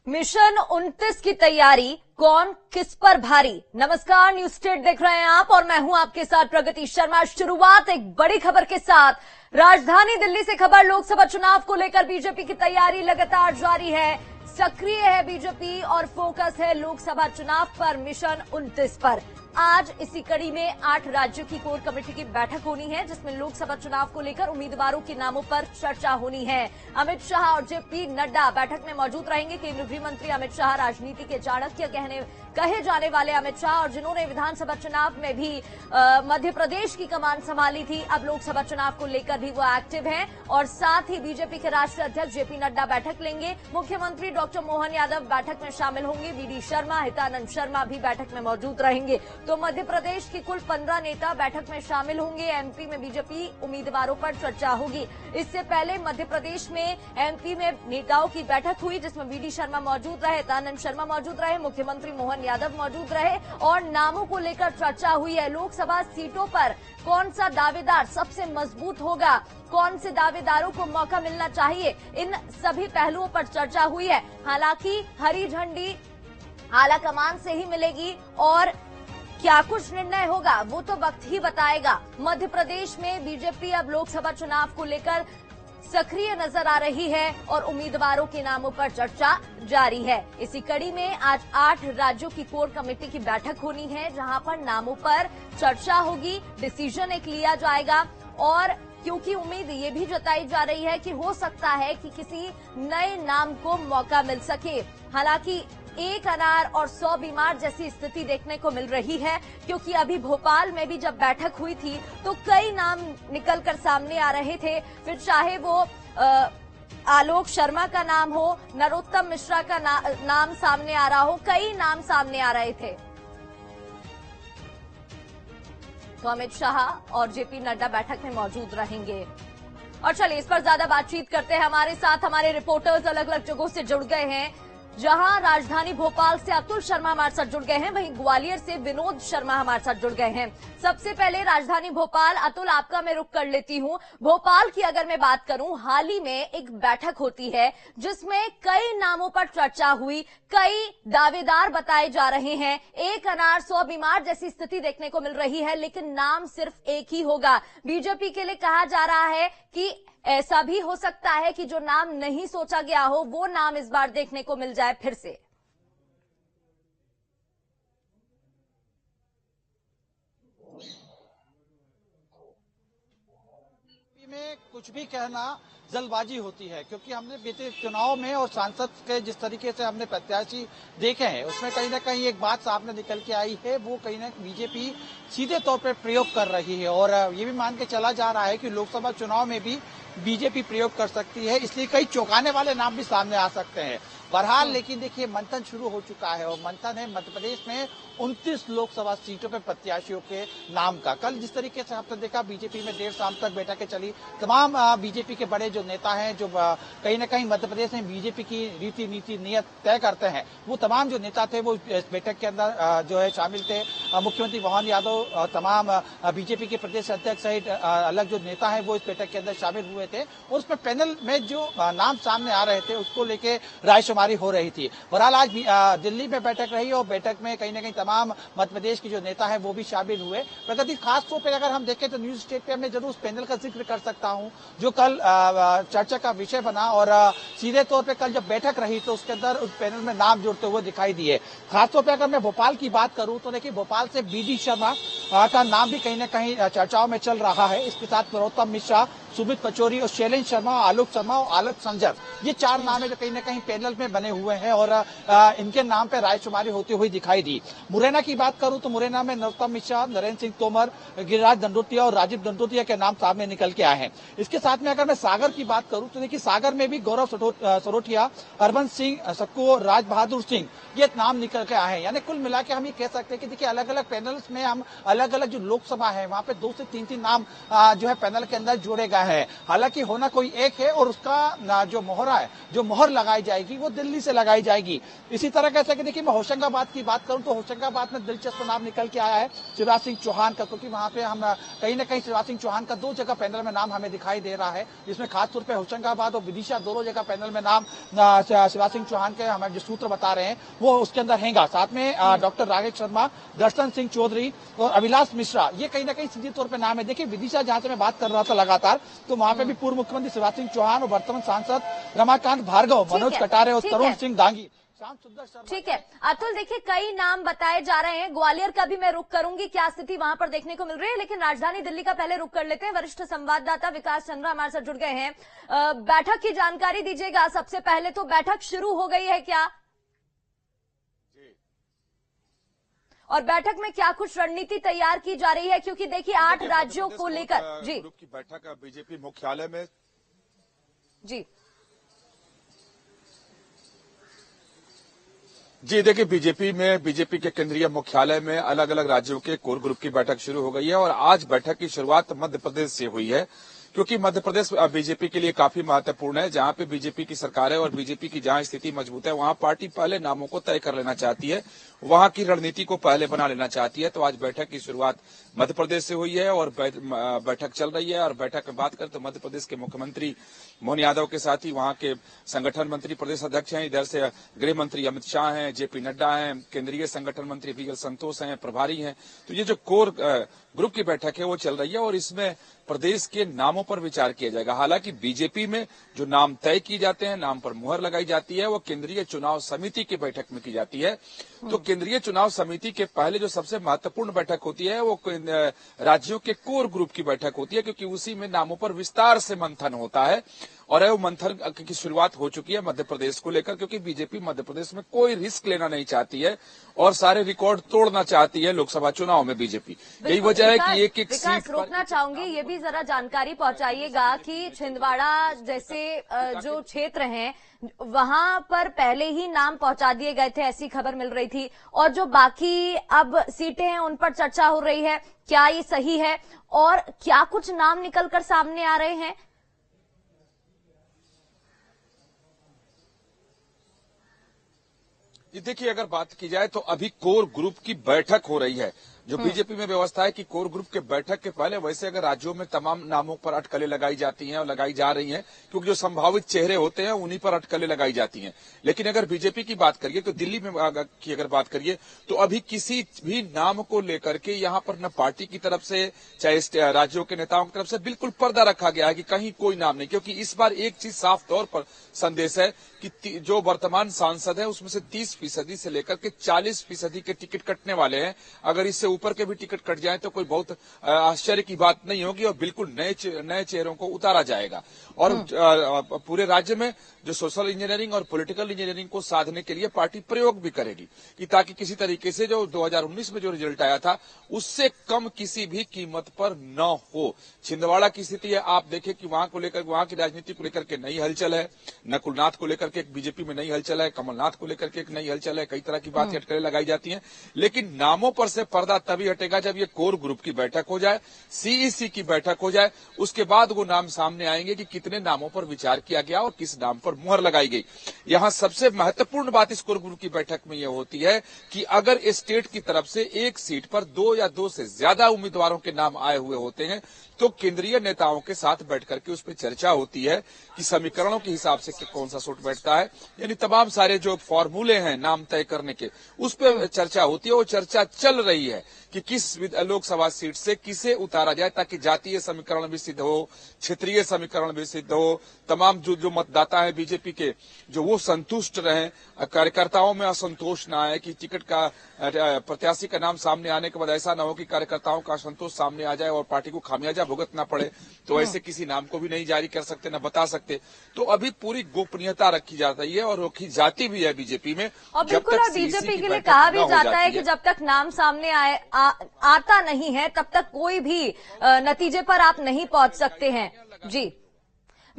Mission 29 की तैयारी, कौन किस पर भारी। नमस्कार, न्यूज स्टेट देख रहे हैं आप और मैं हूं आपके साथ प्रगति शर्मा। शुरुआत एक बड़ी खबर के साथ। राजधानी दिल्ली से खबर, लोकसभा चुनाव को लेकर बीजेपी की तैयारी लगातार जारी है। सक्रिय है बीजेपी और फोकस है लोकसभा चुनाव पर, मिशन 29 पर। आज इसी कड़ी में 8 राज्यों की कोर कमेटी की बैठक होनी है, जिसमें लोकसभा चुनाव को लेकर उम्मीदवारों के नामों पर चर्चा होनी है। अमित शाह और जेपी नड्डा बैठक में मौजूद रहेंगे। केंद्रीय गृह मंत्री अमित शाह, राजनीति के चाणक्य कहे जाने वाले अमित शाह, और जिन्होंने विधानसभा चुनाव में भी मध्य प्रदेश की कमान संभाली थी, अब लोकसभा चुनाव को लेकर भी वो एक्टिव हैं। और साथ ही बीजेपी के राष्ट्रीय अध्यक्ष जेपी नड्डा बैठक लेंगे। मुख्यमंत्री डॉक्टर मोहन यादव बैठक में शामिल होंगे। वीडी शर्मा, हितानंद शर्मा भी बैठक में मौजूद रहेंगे। तो मध्य प्रदेश के कुल 15 नेता बैठक में शामिल होंगे। एमपी में बीजेपी उम्मीदवारों पर चर्चा होगी। इससे पहले मध्य प्रदेश में एमपी में नेताओं की बैठक हुई, जिसमें वीडी शर्मा मौजूद रहे, हितानंद शर्मा मौजूद रहे, मुख्यमंत्री मोहन यादव मौजूद रहे और नामों को लेकर चर्चा हुई है। लोकसभा सीटों पर कौन सा दावेदार सबसे मजबूत होगा, कौन से दावेदारों को मौका मिलना चाहिए, इन सभी पहलुओं पर चर्चा हुई है। हालांकि हरी झंडी आला कमान से ही मिलेगी और क्या कुछ निर्णय होगा वो तो वक्त ही बताएगा। मध्य प्रदेश में बीजेपी अब लोकसभा चुनाव को लेकर सक्रिय नजर आ रही है और उम्मीदवारों के नामों पर चर्चा जारी है। इसी कड़ी में आज 8 राज्यों की कोर कमेटी की बैठक होनी है, जहां पर नामों पर चर्चा होगी, डिसीजन एक लिया जाएगा। और क्योंकि उम्मीद ये भी जताई जा रही है कि हो सकता है कि किसी नए नाम को मौका मिल सके। हालांकि 1 अनार और 100 बीमार जैसी स्थिति देखने को मिल रही है, क्योंकि अभी भोपाल में भी जब बैठक हुई थी तो कई नाम निकलकर सामने आ रहे थे। फिर चाहे वो आलोक शर्मा का नाम हो, नरोत्तम मिश्रा का नाम सामने आ रहा हो, कई नाम सामने आ रहे थे। तो अमित शाह और जेपी नड्डा बैठक में मौजूद रहेंगे। और चलिए इस पर ज्यादा बातचीत करते हैं। हमारे साथ हमारे रिपोर्टर्स अलग अलग जगहों से जुड़ गए हैं। जहां राजधानी भोपाल से अतुल शर्मा हमारे साथ जुड़ गए हैं, वहीं ग्वालियर से विनोद शर्मा हमारे साथ जुड़ गए हैं। सबसे पहले राजधानी भोपाल, अतुल आपका मैं रुख कर लेती हूं। भोपाल की अगर मैं बात करूं, हाल ही में एक बैठक होती है जिसमें कई नामों पर चर्चा हुई, कई दावेदार बताए जा रहे हैं। 1 अनार 100 बीमार जैसी स्थिति देखने को मिल रही है, लेकिन नाम सिर्फ एक ही होगा। बीजेपी के लिए कहा जा रहा है कि ऐसा भी हो सकता है कि जो नाम नहीं सोचा गया हो वो नाम इस बार देखने को मिल जाए फिर से। में कुछ भी कहना जल्दबाजी होती है, क्योंकि हमने बीते चुनाव में और सांसद के जिस तरीके से हमने प्रत्याशी देखे हैं, उसमें कहीं ना कहीं एक बात सामने निकल के आई है। वो कहीं ना बीजेपी सीधे तौर पर प्रयोग कर रही है और ये भी मान के चला जा रहा है कि लोकसभा चुनाव में भी बीजेपी प्रयोग कर सकती है, इसलिए कई चौंकाने वाले नाम भी सामने आ सकते हैं। बहरहाल लेकिन देखिए, मंथन शुरू हो चुका है और मंथन है मध्य प्रदेश में 29 लोकसभा सीटों पर प्रत्याशियों के नाम का। कल जिस तरीके से आपने देखा, बीजेपी में देर शाम तक बैठकें चली। तमाम बीजेपी के बड़े जो नेता हैं, जो कहीं ना कहीं मध्य प्रदेश में बीजेपी की रीति नीति नियत तय करते हैं, वो तमाम जो नेता थे वो इस बैठक के अंदर जो है शामिल थे। मुख्यमंत्री मोहन यादव, तमाम बीजेपी के प्रदेश अध्यक्ष सहित अलग जो नेता है वो इस बैठक के अंदर शामिल हुए थे और उसमें पैनल में जो नाम सामने आ रहे थे उसको लेकर रायशुमारी हो रही थी। बहरहाल आज दिल्ली में बैठक रही और बैठक में कहीं ना कहीं तमाम मध्य प्रदेश के जो नेता है वो भी शामिल हुए। प्रगति, खास तौर पर अगर हम देखें तो न्यूज स्टेट पे मैं जरूर उस पैनल का जिक्र कर सकता हूं जो कल चर्चा का विषय बना और सीधे तौर पे कल जब बैठक रही तो उसके अंदर उस पैनल में नाम जुड़ते हुए दिखाई दिए। खासतौर पर अगर मैं भोपाल की बात करूं तो देखिए, भोपाल से वीडी शर्मा का नाम भी कहीं ना कहीं चर्चाओं में चल रहा है। इसके साथ नरोत्तम मिश्रा, सुमित पचौरी और शैलेंद्र शर्मा, आलोक शर्मा और आलोक संजर, ये 4 नाम है जो कहीं ना कहीं पैनल में बने हुए हैं और इनके नाम पर रायशुमारी होती हुई दिखाई दी। मुरैना की बात करूं तो मुरैना में नरोत्तम मिश्रा, नरेंद्र सिंह तोमर, गिरिराज दंडोतिया और राजीव दंडोतिया के नाम सामने निकल के आए हैं। इसके साथ में अगर मैं सागर की बात करूं तो देखिए, सागर में भी गौरव सरोठिया, हरबंस सिंह सक्कू और राज बहादुर सिंह, ये नाम निकल के आए हैं। यानी कुल मिला के हम ये कह सकते हैं कि देखिए, अलग अलग पैनल्स में हम अलग अलग जो लोकसभा है वहां पे 2 से 3 नाम जो है पैनल के अंदर जोड़े गए है। हालांकि होना कोई एक है और उसका जो मोहरा है, जो मोहर लगाई जाएगी वो दिल्ली से लगाई जाएगी। इसी तरह कैसे कि देखिए, मैं होशंगाबाद की बात करूं तो होशंगाबाद में दिलचस्प नाम निकल के आया है शिवराज सिंह चौहान का, क्योंकि वहां पे हम कहीं ना कहीं शिवराज सिंह चौहान का 2 जगह पैनल में नाम हमें दिखाई दे रहा है, जिसमें खासतौर पर होशंगाबाद और विदिशा दोनों जगह पैनल में नाम शिवराज सिंह चौहान के हमारे जो सूत्र बता रहे हैं वो उसके अंदर हैगा। साथ में डॉक्टर राकेश शर्मा, दर्शन सिंह चौधरी और अभिलाष मिश्रा, ये कहीं ना कहीं सीधे तौर पर नाम है। देखिए, विदिशा जहां से मैं बात कर रहा था लगातार, तो वहां पे भी पूर्व मुख्यमंत्री शिवराज सिंह चौहान और वर्तमान सांसद रमाकांत भार्गव, मनोज कटारे और तरुण सिंह दांगी, श्याम सुंदर शर्मा। ठीक है अतुल, देखिए कई नाम बताए जा रहे हैं। ग्वालियर का भी मैं रुख करूंगी, क्या स्थिति वहां पर देखने को मिल रही है, लेकिन राजधानी दिल्ली का पहले रुख कर लेते हैं। वरिष्ठ संवाददाता विकास चंद्रा हमारे साथ जुड़ गए हैं। बैठक की जानकारी दीजिएगा सबसे पहले। तो बैठक शुरू हो गई है क्या, और बैठक में क्या कुछ रणनीति तैयार की जा रही है, क्योंकि देखिए 8 राज्यों को लेकर जी ग्रुप की बैठक बीजेपी मुख्यालय में जी देखिए, बीजेपी के केंद्रीय मुख्यालय में अलग अलग राज्यों के कोर ग्रुप की बैठक शुरू हो गई है और आज बैठक की शुरुआत मध्य प्रदेश से हुई है, क्योंकि मध्य प्रदेश बीजेपी के लिए काफी महत्वपूर्ण है। जहां पे बीजेपी की सरकार है और बीजेपी की जहां स्थिति मजबूत है, वहां पार्टी पहले नामों को तय कर लेना चाहती है, वहां की रणनीति को पहले बना लेना चाहती है। तो आज बैठक की शुरुआत मध्य प्रदेश से हुई है और बैठक चल रही है। और बैठक में बात करें तो मध्य प्रदेश के मुख्यमंत्री मोहन यादव के साथ ही वहां के संगठन मंत्री प्रदेश अध्यक्ष हैं, इधर से गृह मंत्री अमित शाह हैं, जेपी नड्डा हैं, केंद्रीय संगठन मंत्री वी एल संतोष हैं, प्रभारी हैं। तो ये जो कोर ग्रुप की बैठक है वो चल रही है और इसमें प्रदेश के नामों पर विचार किया जाएगा। हालांकि बीजेपी में जो नाम तय किए जाते हैं, नाम पर मुहर लगाई जाती है, वो केंद्रीय चुनाव समिति की बैठक में की जाती है। तो केंद्रीय चुनाव समिति के पहले जो सबसे महत्वपूर्ण बैठक होती है वो राज्यों के कोर ग्रुप की बैठक होती है, क्योंकि उसी में नामों पर विस्तार से मंथन होता है। और वो मंथन की शुरुआत हो चुकी है मध्य प्रदेश को लेकर, क्योंकि बीजेपी मध्य प्रदेश में कोई रिस्क लेना नहीं चाहती है और सारे रिकॉर्ड तोड़ना चाहती है लोकसभा चुनाव में बीजेपी। यही वजह है कि एक सीट रोकना चाहूंगी, ये भी जरा जानकारी पहुंचाइएगा कि छिंदवाड़ा जैसे जो क्षेत्र हैं वहां पर पहले ही नाम पहुंचा दिए गए थे, ऐसी खबर मिल रही थी, और जो बाकी अब सीटें हैं उन पर चर्चा हो रही है। क्या ये सही है और क्या कुछ नाम निकलकर सामने आ रहे हैं? देखिए, अगर बात की जाए तो अभी कोर ग्रुप की बैठक हो रही है। जो बीजेपी में व्यवस्था है कि कोर ग्रुप के बैठक के पहले वैसे अगर राज्यों में तमाम नामों पर अटकलें लगाई जाती हैं और लगाई जा रही हैं, क्योंकि जो संभावित चेहरे होते हैं उन्हीं पर अटकलें लगाई जाती हैं। लेकिन अगर बीजेपी की बात करिए तो दिल्ली में की अगर बात करिए तो अभी किसी भी नाम को लेकर के यहाँ पर न पार्टी की तरफ से चाहे राज्यों के नेताओं की तरफ से बिल्कुल पर्दा रखा गया है कि कहीं कोई नाम नहीं, क्योंकि इस बार एक चीज साफ तौर पर संदेश है कि जो वर्तमान सांसद है उसमें से 30% से लेकर के 40% के टिकट कटने वाले हैं। अगर इससे ऊपर के भी टिकट कट जाए तो कोई बहुत आश्चर्य की बात नहीं होगी और बिल्कुल नए चेहरों को उतारा जाएगा। और पूरे राज्य में जो सोशल इंजीनियरिंग और पॉलिटिकल इंजीनियरिंग को साधने के लिए पार्टी प्रयोग भी करेगी कि ताकि किसी तरीके से जो 2019 में जो रिजल्ट आया था उससे कम किसी भी कीमत पर न हो। छिंदवाड़ा की स्थिति है, आप देखें कि वहां की राजनीति को लेकर के नई हलचल है, नकुलनाथ को लेकर के एक बीजेपी में नई हलचल है, कमलनाथ को लेकर के एक नई हलचल है, कई तरह की बातें अटकलें लगाई जाती हैं। लेकिन नामों पर से पर्दा तभी हटेगा जब ये कोर ग्रुप की बैठक हो जाए, सीईसी की बैठक हो जाए, उसके बाद वो नाम सामने आएंगे कि कितने नामों पर विचार किया गया और किस नाम पर मुहर लगाई गई। यहाँ सबसे महत्वपूर्ण बात इस कोर ग्रुप की बैठक में यह होती है कि अगर स्टेट की तरफ से एक सीट पर 2 या 2 से ज्यादा उम्मीदवारों के नाम आए हुए होते हैं तो केंद्रीय नेताओं के साथ बैठ करके उस पर चर्चा होती है कि समीकरणों के हिसाब से कौन सा सूट बैठता है, यानी तमाम सारे जो फॉर्मूले हैं नाम तय करने के उस पर चर्चा होती है। वो चर्चा चल रही है कि किस लोकसभा सीट से किसे उतारा जाए ताकि जातीय समीकरण भी सिद्ध हो, क्षेत्रीय समीकरण भी सिद्ध हो, तमाम जो मतदाता है बीजेपी के जो वो संतुष्ट रहें, कार्यकर्ताओं में असंतोष न आए कि टिकट का प्रत्याशी का नाम सामने आने के बाद ऐसा न हो कि कार्यकर्ताओं का असंतोष सामने आ जाए और पार्टी को खामियाजा भुगतना पड़े। तो ऐसे किसी नाम को भी नहीं जारी कर सकते, न बता सकते। तो अभी पूरी गोपनीयता रखी जाती है और रखी जाती भी है बीजेपी में। और बिल्कुल, और बीजेपी के लिए कहा भी जाता है कि जब तक नाम सामने आता नहीं है तब तक कोई भी नतीजे पर आप नहीं पहुंच सकते हैं। जी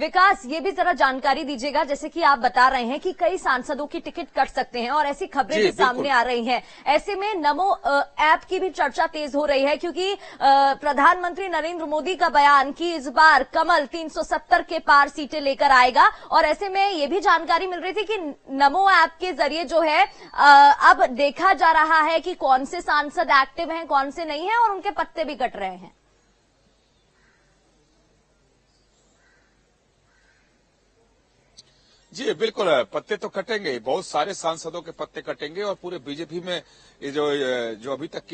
विकास, ये भी जरा जानकारी दीजिएगा, जैसे कि आप बता रहे हैं कि कई सांसदों की टिकट कट सकते हैं और ऐसी खबरें भी सामने आ रही हैं। ऐसे में नमो ऐप की भी चर्चा तेज हो रही है, क्योंकि प्रधानमंत्री नरेंद्र मोदी का बयान कि इस बार कमल 370 के पार सीटें लेकर आएगा, और ऐसे में ये भी जानकारी मिल रही थी कि नमो ऐप के जरिए जो है अब देखा जा रहा है कि कौन से सांसद एक्टिव हैं, कौन से नहीं हैं, और उनके पत्ते भी कट रहे हैं। जी बिल्कुल, पत्ते तो कटेंगे, बहुत सारे सांसदों के पत्ते कटेंगे और पूरे बीजेपी में ये जो अभी तक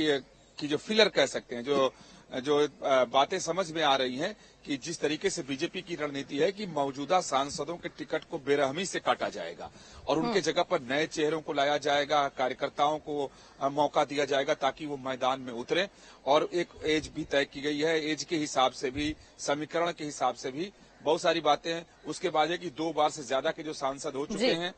की जो फिलर कह सकते हैं, जो बातें समझ में आ रही हैं कि जिस तरीके से बीजेपी की रणनीति है कि मौजूदा सांसदों के टिकट को बेरहमी से काटा जाएगा और उनके जगह पर नए चेहरों को लाया जाएगा, कार्यकर्ताओं को मौका दिया जाएगा ताकि वो मैदान में उतरे। और एक एज भी तय की गई है, एज के हिसाब से भी, समीकरण के हिसाब से भी बहुत सारी बातें हैं। उसके बाद है कि 2 बार से ज्यादा के जो सांसद हो चुके हैं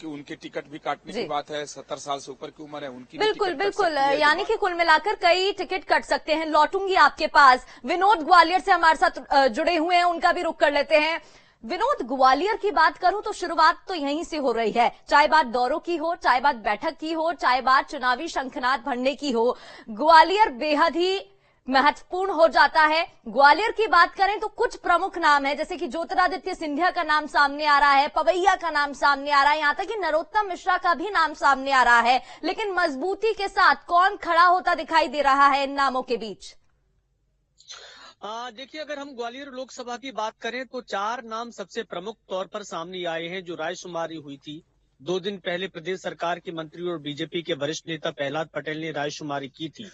उनके टिकट भी काटने की बात है। 70 साल से ऊपर की उम्र है उनकी बिल्कुल बिल्कुल, यानी कि कुल मिलाकर कई टिकट कट सकते हैं। लौटूंगी आपके पास, विनोद ग्वालियर से हमारे साथ जुड़े हुए हैं, उनका भी रुख कर लेते हैं। विनोद, ग्वालियर की बात करूं तो शुरुआत तो यहीं से हो रही है, चाहे बात दौरों की हो, चाहे बात बैठक की हो, चाहे बात चुनावी शंखनाद भरने की हो, ग्वालियर बेहद ही महत्वपूर्ण हो जाता है। ग्वालियर की बात करें तो कुछ प्रमुख नाम है, जैसे कि ज्योतिरादित्य सिंधिया का नाम सामने आ रहा है, पवैया का नाम सामने आ रहा है, यहां तक कि नरोत्तम मिश्रा का भी नाम सामने आ रहा है। लेकिन मजबूती के साथ कौन खड़ा होता दिखाई दे रहा है इन नामों के बीच? देखिए, अगर हम ग्वालियर लोकसभा की बात करें तो 4 नाम सबसे प्रमुख तौर पर सामने आए हैं। जो रायशुमारी हुई थी 2 दिन पहले, प्रदेश सरकार के मंत्री और बीजेपी के वरिष्ठ नेता प्रहलाद पटेल ने रायशुमारी की थी।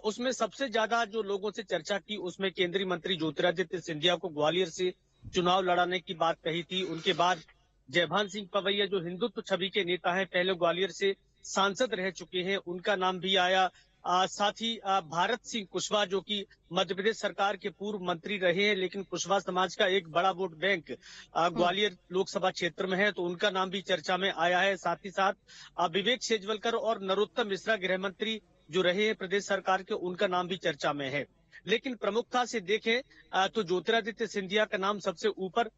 उसमें सबसे ज्यादा जो लोगों से चर्चा की, उसमें केंद्रीय मंत्री ज्योतिरादित्य सिंधिया को ग्वालियर से चुनाव लड़ाने की बात कही थी। उनके बाद जयभान सिंह पवैया, जो हिंदुत्व छवि के नेता हैं, पहले ग्वालियर से सांसद रह चुके हैं, उनका नाम भी आया। साथ ही भारत सिंह कुशवाहा, जो कि मध्य प्रदेश सरकार के पूर्व मंत्री रहे हैं, लेकिन कुशवाहा समाज का एक बड़ा वोट बैंक ग्वालियर लोकसभा क्षेत्र में है, तो उनका नाम भी चर्चा में आया है। साथ ही साथ विवेक शेजवलकर और नरोत्तम मिश्रा, गृह मंत्री जो रहे हैं प्रदेश सरकार के, उनका नाम भी चर्चा में है। लेकिन प्रमुखता से देखें तो ज्योतिरादित्य सिंधिया का नाम सबसे ऊपर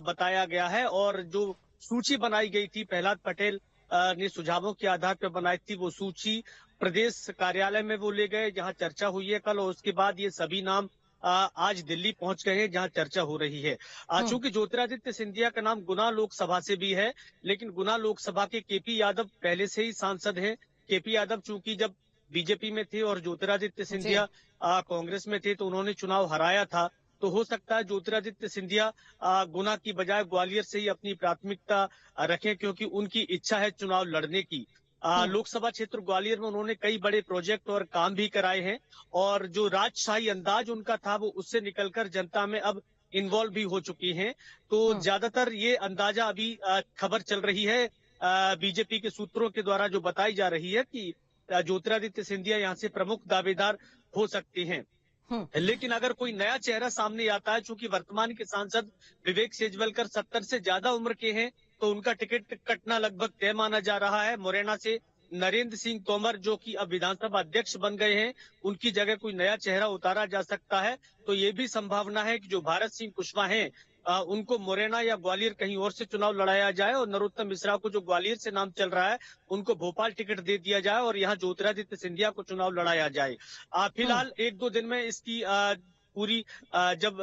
बताया गया है। और जो सूची बनाई गई थी, प्रहलाद पटेल ने सुझावों के आधार पर बनाई थी, वो सूची प्रदेश कार्यालय में वो ले गए, जहां चर्चा हुई है कल। और उसके बाद ये सभी नाम आज दिल्ली पहुंच गए हैं, जहां चर्चा हो रही है। चूंकि ज्योतिरादित्य सिंधिया का नाम गुना लोकसभा से भी है, लेकिन गुना लोकसभा के केपी यादव पहले से ही सांसद हैं। केपी यादव चूंकि जब बीजेपी में थे और ज्योतिरादित्य सिंधिया कांग्रेस में थे, तो उन्होंने चुनाव हराया था। तो हो सकता है ज्योतिरादित्य सिंधिया गुना की बजाय ग्वालियर से ही अपनी प्राथमिकता रखें, क्योंकि उनकी इच्छा है चुनाव लड़ने की। लोकसभा क्षेत्र ग्वालियर में उन्होंने कई बड़े प्रोजेक्ट और काम भी कराए हैं, और जो राजशाही अंदाज उनका था वो उससे निकलकर जनता में अब इन्वॉल्व भी हो चुकी हैं। तो ज्यादातर ये अंदाजा अभी खबर चल रही है बीजेपी के सूत्रों के द्वारा, जो बताई जा रही है कि ज्योतिरादित्य सिंधिया यहाँ से प्रमुख दावेदार हो सकते हैं। लेकिन अगर कोई नया चेहरा सामने आता है, चूंकि वर्तमान के सांसद विवेक शेजवलकर 70 से ज्यादा उम्र के हैं, तो उनका टिकट कटना लगभग तय माना जा रहा है। मुरैना से नरेंद्र सिंह तोमर, जो कि अब विधानसभा अध्यक्ष बन गए हैं, उनकी जगह कोई नया चेहरा उतारा जा सकता है। तो ये भी संभावना है कि जो भारत सिंह कुशवाहा हैं, उनको मुरैना या ग्वालियर कहीं और से चुनाव लड़ाया जाए, और नरोत्तम मिश्रा को, जो ग्वालियर से नाम चल रहा है, उनको भोपाल टिकट दे दिया जाए और यहाँ ज्योतिरादित्य सिंधिया को चुनाव लड़ाया जाए। फिलहाल 1-2 दिन में इसकी पूरी जब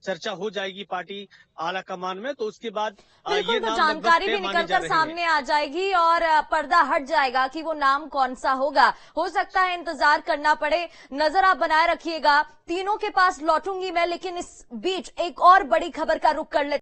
चर्चा हो जाएगी पार्टी आला कमान में, तो उसके बाद ये नाम जानकारी भी निकलकर सामने आ जाएगी और पर्दा हट जाएगा कि वो नाम कौन सा होगा। हो सकता है इंतजार करना पड़े, नजर आप बनाए रखिएगा। तीनों के पास लौटूंगी मैं, लेकिन इस बीच एक और बड़ी खबर का रुख कर लेते